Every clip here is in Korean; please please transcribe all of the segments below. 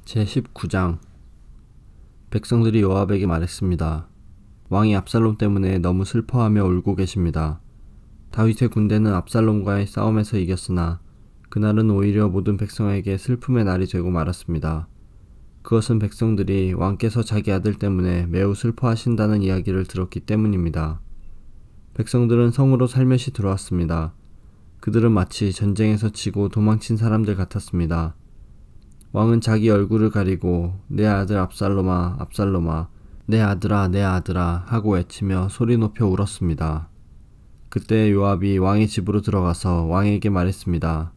제19장. 백성들이 요압에게 말했습니다. 왕이 압살롬 때문에 너무 슬퍼하며 울고 계십니다. 다윗의 군대는 압살롬과의 싸움에서 이겼으나 그날은 오히려 모든 백성에게 슬픔의 날이 되고 말았습니다. 그것은 백성들이 왕께서 자기 아들 때문에 매우 슬퍼하신다는 이야기를 들었기 때문입니다. 백성들은 성으로 살며시 들어왔습니다. 그들은 마치 전쟁에서 지고 도망친 사람들 같았습니다. 왕은 자기 얼굴을 가리고 내 아들 압살롬아, 압살롬아, 내 아들아, 내 아들아 하고 외치며 소리 높여 울었습니다. 그때 요압이 왕의 집으로 들어가서 왕에게 말했습니다.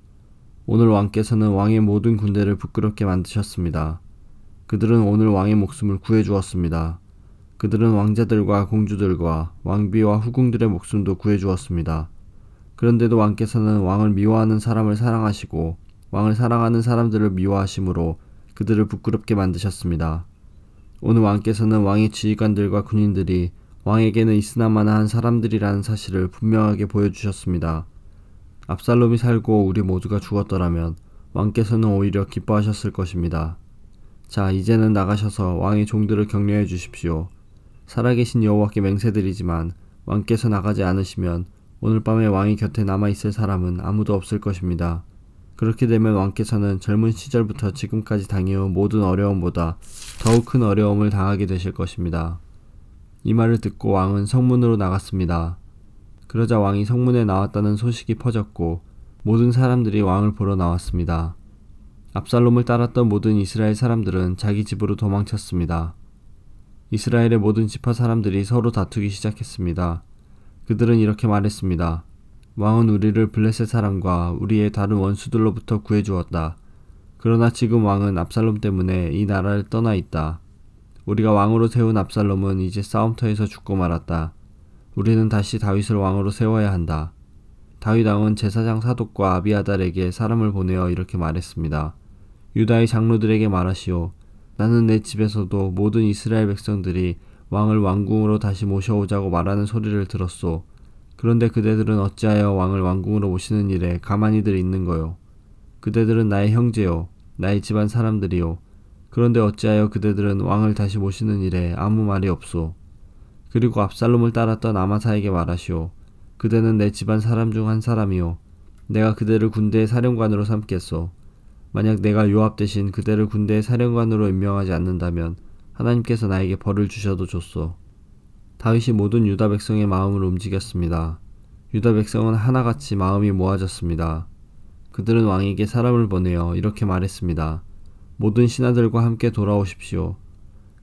오늘 왕께서는 왕의 모든 군대를 부끄럽게 만드셨습니다. 그들은 오늘 왕의 목숨을 구해주었습니다. 그들은 왕자들과 공주들과 왕비와 후궁들의 목숨도 구해주었습니다. 그런데도 왕께서는 왕을 미워하는 사람을 사랑하시고 왕을 사랑하는 사람들을 미워하심으로 그들을 부끄럽게 만드셨습니다. 오늘 왕께서는 왕의 지휘관들과 군인들이 왕에게는 있으나마나한 사람들이라는 사실을 분명하게 보여주셨습니다. 압살롬이 살고 우리 모두가 죽었더라면 왕께서는 오히려 기뻐하셨을 것입니다. 자, 이제는 나가셔서 왕의 종들을 격려해 주십시오. 살아계신 여호와께 맹세드리지만 왕께서 나가지 않으시면 오늘 밤에 왕의 곁에 남아있을 사람은 아무도 없을 것입니다. 그렇게 되면 왕께서는 젊은 시절부터 지금까지 당해온 모든 어려움보다 더욱 큰 어려움을 당하게 되실 것입니다. 이 말을 듣고 왕은 성문으로 나갔습니다. 그러자 왕이 성문에 나왔다는 소식이 퍼졌고 모든 사람들이 왕을 보러 나왔습니다. 압살롬을 따랐던 모든 이스라엘 사람들은 자기 집으로 도망쳤습니다. 이스라엘의 모든 지파 사람들이 서로 다투기 시작했습니다. 그들은 이렇게 말했습니다. 왕은 우리를 블레셋 사람과 우리의 다른 원수들로부터 구해주었다. 그러나 지금 왕은 압살롬 때문에 이 나라를 떠나 있다. 우리가 왕으로 세운 압살롬은 이제 싸움터에서 죽고 말았다. 우리는 다시 다윗을 왕으로 세워야 한다. 다윗 왕은 제사장 사독과 아비아달에게 사람을 보내어 이렇게 말했습니다. 유다의 장로들에게 말하시오. 나는 내 집에서도 모든 이스라엘 백성들이 왕을 왕궁으로 다시 모셔오자고 말하는 소리를 들었소. 그런데 그대들은 어찌하여 왕을 왕궁으로 모시는 일에 가만히들 있는 거요. 그대들은 나의 형제요, 나의 집안 사람들이요. 그런데 어찌하여 그대들은 왕을 다시 모시는 일에 아무 말이 없소. 그리고 압살롬을 따랐던 아마사에게 말하시오. 그대는 내 집안 사람 중 한 사람이요. 내가 그대를 군대의 사령관으로 삼겠소. 만약 내가 요압 대신 그대를 군대의 사령관으로 임명하지 않는다면 하나님께서 나에게 벌을 주셔도 좋소. 다윗이 모든 유다 백성의 마음을 움직였습니다. 유다 백성은 하나같이 마음이 모아졌습니다. 그들은 왕에게 사람을 보내어 이렇게 말했습니다. 모든 신하들과 함께 돌아오십시오.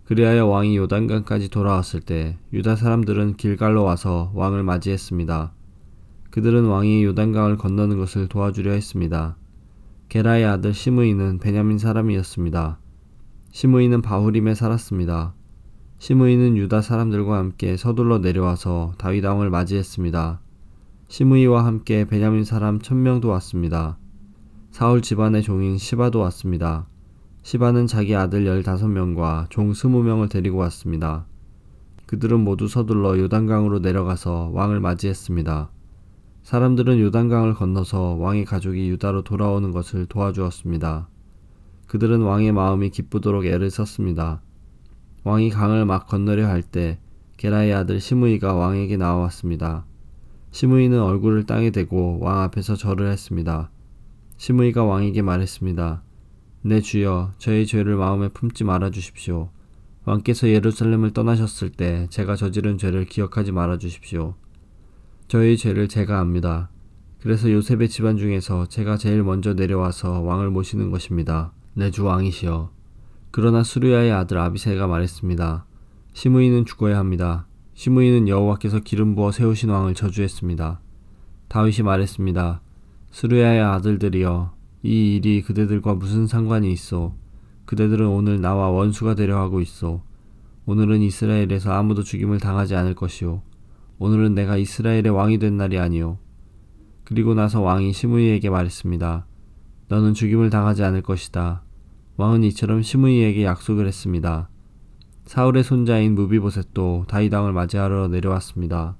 그리하여 왕이 요단강까지 돌아왔을 때 유다 사람들은 길갈로 와서 왕을 맞이했습니다. 그들은 왕이 요단강을 건너는 것을 도와주려 했습니다. 게라의 아들 시므이는 베냐민 사람이었습니다. 시므이는 바후림에 살았습니다. 시므이는 유다 사람들과 함께 서둘러 내려와서 다윗 왕을 맞이했습니다. 시므이와 함께 베냐민 사람 1000명도 왔습니다. 사울 집안의 종인 시바도 왔습니다. 시바는 자기 아들 15명과 종 20명을 데리고 왔습니다. 그들은 모두 서둘러 요단강으로 내려가서 왕을 맞이했습니다. 사람들은 요단강을 건너서 왕의 가족이 유다로 돌아오는 것을 도와주었습니다. 그들은 왕의 마음이 기쁘도록 애를 썼습니다. 왕이 강을 막 건너려 할 때 게라의 아들 시므이가 왕에게 나와왔습니다. 시므이는 얼굴을 땅에 대고 왕 앞에서 절을 했습니다. 시므이가 왕에게 말했습니다. 내 주여, 저의 죄를 마음에 품지 말아 주십시오. 왕께서 예루살렘을 떠나셨을 때 제가 저지른 죄를 기억하지 말아 주십시오. 저의 죄를 제가 압니다. 그래서 요셉의 집안 중에서 제가 제일 먼저 내려와서 왕을 모시는 것입니다. 내 주 왕이시여. 그러나 수르야의 아들 아비새가 말했습니다. 시므이는 죽어야 합니다. 시므이는 여호와께서 기름 부어 세우신 왕을 저주했습니다. 다윗이 말했습니다. 수르야의 아들들이여, 이 일이 그대들과 무슨 상관이 있소? 그대들은 오늘 나와 원수가 되려 하고 있소. 오늘은 이스라엘에서 아무도 죽임을 당하지 않을 것이오. 오늘은 내가 이스라엘의 왕이 된 날이 아니오. 그리고 나서 왕이 시므이에게 말했습니다. 너는 죽임을 당하지 않을 것이다. 왕은 이처럼 시므이에게 약속을 했습니다. 사울의 손자인 무비보셋도 다윗 왕을 맞이하러 내려왔습니다.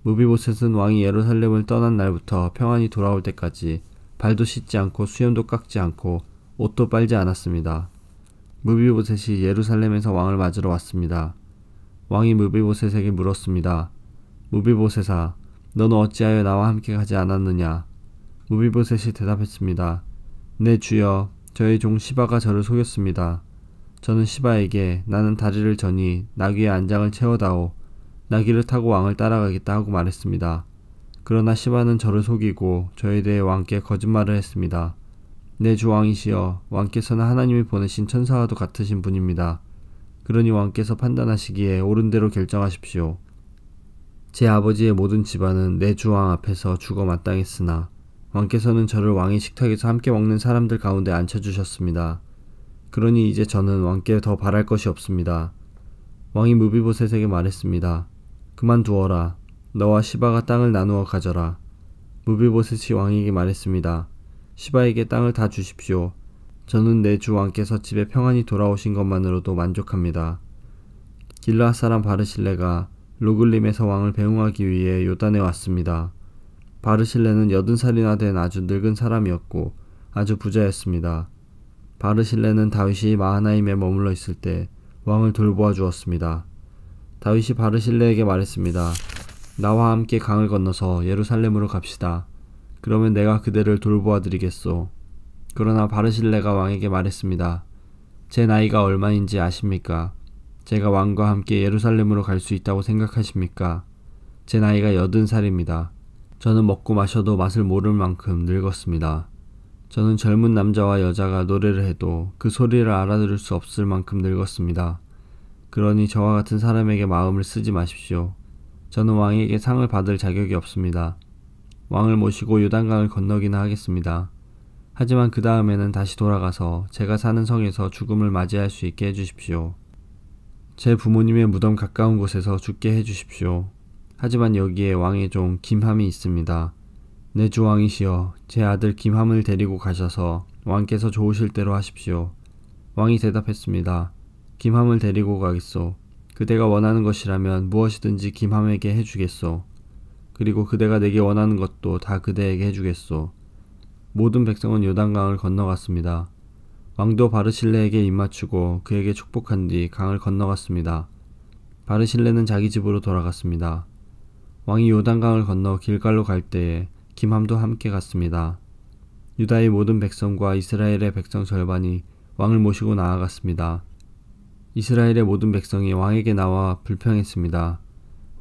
무비보셋은 왕이 예루살렘을 떠난 날부터 평안히 돌아올 때까지 발도 씻지 않고 수염도 깎지 않고 옷도 빨지 않았습니다. 무비보셋이 예루살렘에서 왕을 맞으러 왔습니다. 왕이 무비보셋에게 물었습니다. 무비보셋아, 너는 어찌하여 나와 함께 가지 않았느냐? 무비보셋이 대답했습니다. 내 주여, 저의 종 시바가 저를 속였습니다. 저는 시바에게 나는 다리를 저니 나귀의 안장을 채워다오. 나귀를 타고 왕을 따라가겠다 하고 말했습니다. 그러나 시바는 저를 속이고 저에 대해 왕께 거짓말을 했습니다. 내 주 왕이시여, 왕께서는 하나님이 보내신 천사와도 같으신 분입니다. 그러니 왕께서 판단하시기에 옳은 대로 결정하십시오. 제 아버지의 모든 집안은 내 주 왕 앞에서 죽어 마땅했으나 왕께서는 저를 왕의 식탁에서 함께 먹는 사람들 가운데 앉혀주셨습니다. 그러니 이제 저는 왕께 더 바랄 것이 없습니다. 왕이 무비보셋에게 말했습니다. 그만두어라. 너와 시바가 땅을 나누어 가져라. 무비보셋이 왕에게 말했습니다. 시바에게 땅을 다 주십시오. 저는 내 주 왕께서 집에 평안히 돌아오신 것만으로도 만족합니다. 길르앗 사람 바르실레가 로글림에서 왕을 배웅하기 위해 요단에 왔습니다. 바르실레는 80살이나 된 아주 늙은 사람이었고 아주 부자였습니다. 바르실레는 다윗이 마하나임에 머물러 있을 때 왕을 돌보아 주었습니다. 다윗이 바르실레에게 말했습니다. 나와 함께 강을 건너서 예루살렘으로 갑시다. 그러면 내가 그대를 돌보아 드리겠소. 그러나 바르실레가 왕에게 말했습니다. 제 나이가 얼마인지 아십니까? 제가 왕과 함께 예루살렘으로 갈 수 있다고 생각하십니까? 제 나이가 80살입니다. 저는 먹고 마셔도 맛을 모를 만큼 늙었습니다. 저는 젊은 남자와 여자가 노래를 해도 그 소리를 알아들을 수 없을 만큼 늙었습니다. 그러니 저와 같은 사람에게 마음을 쓰지 마십시오. 저는 왕에게 상을 받을 자격이 없습니다. 왕을 모시고 요단강을 건너기나 하겠습니다. 하지만 그 다음에는 다시 돌아가서 제가 사는 성에서 죽음을 맞이할 수 있게 해주십시오. 제 부모님의 무덤 가까운 곳에서 죽게 해주십시오. 하지만 여기에 왕의 종 김함이 있습니다. 내 주 왕이시여, 제 아들 김함을 데리고 가셔서 왕께서 좋으실 대로 하십시오. 왕이 대답했습니다. 김함을 데리고 가겠소. 그대가 원하는 것이라면 무엇이든지 김함에게 해주겠소. 그리고 그대가 내게 원하는 것도 다 그대에게 해주겠소. 모든 백성은 요단강을 건너갔습니다. 왕도 바르실레에게 입맞추고 그에게 축복한 뒤 강을 건너갔습니다. 바르실레는 자기 집으로 돌아갔습니다. 왕이 요단강을 건너 길갈로 갈 때에 김함도 함께 갔습니다. 유다의 모든 백성과 이스라엘의 백성 절반이 왕을 모시고 나아갔습니다. 이스라엘의 모든 백성이 왕에게 나와 불평했습니다.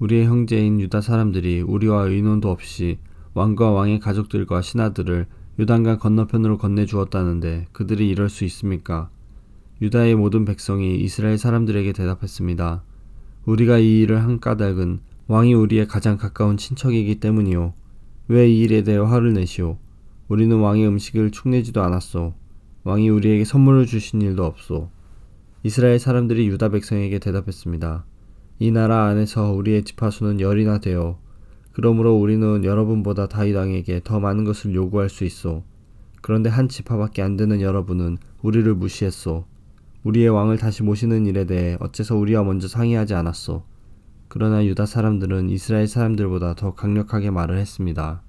우리의 형제인 유다 사람들이 우리와 의논도 없이 왕과 왕의 가족들과 신하들을 요단강 건너편으로 건네주었다는데 그들이 이럴 수 있습니까? 유다의 모든 백성이 이스라엘 사람들에게 대답했습니다. 우리가 이 일을 한 까닭은 왕이 우리의 가장 가까운 친척이기 때문이요. 왜 이 일에 대해 화를 내시오? 우리는 왕의 음식을 축내지도 않았소. 왕이 우리에게 선물을 주신 일도 없소. 이스라엘 사람들이 유다 백성에게 대답했습니다. 이 나라 안에서 우리의 지파수는 10이나 되어 그러므로 우리는 여러분보다 다윗 왕에게 더 많은 것을 요구할 수 있소. 그런데 한 지파밖에 안 되는 여러분은 우리를 무시했소. 우리의 왕을 다시 모시는 일에 대해 어째서 우리와 먼저 상의하지 않았소. 그러나 유다 사람들은 이스라엘 사람들보다 더 강력하게 말을 했습니다.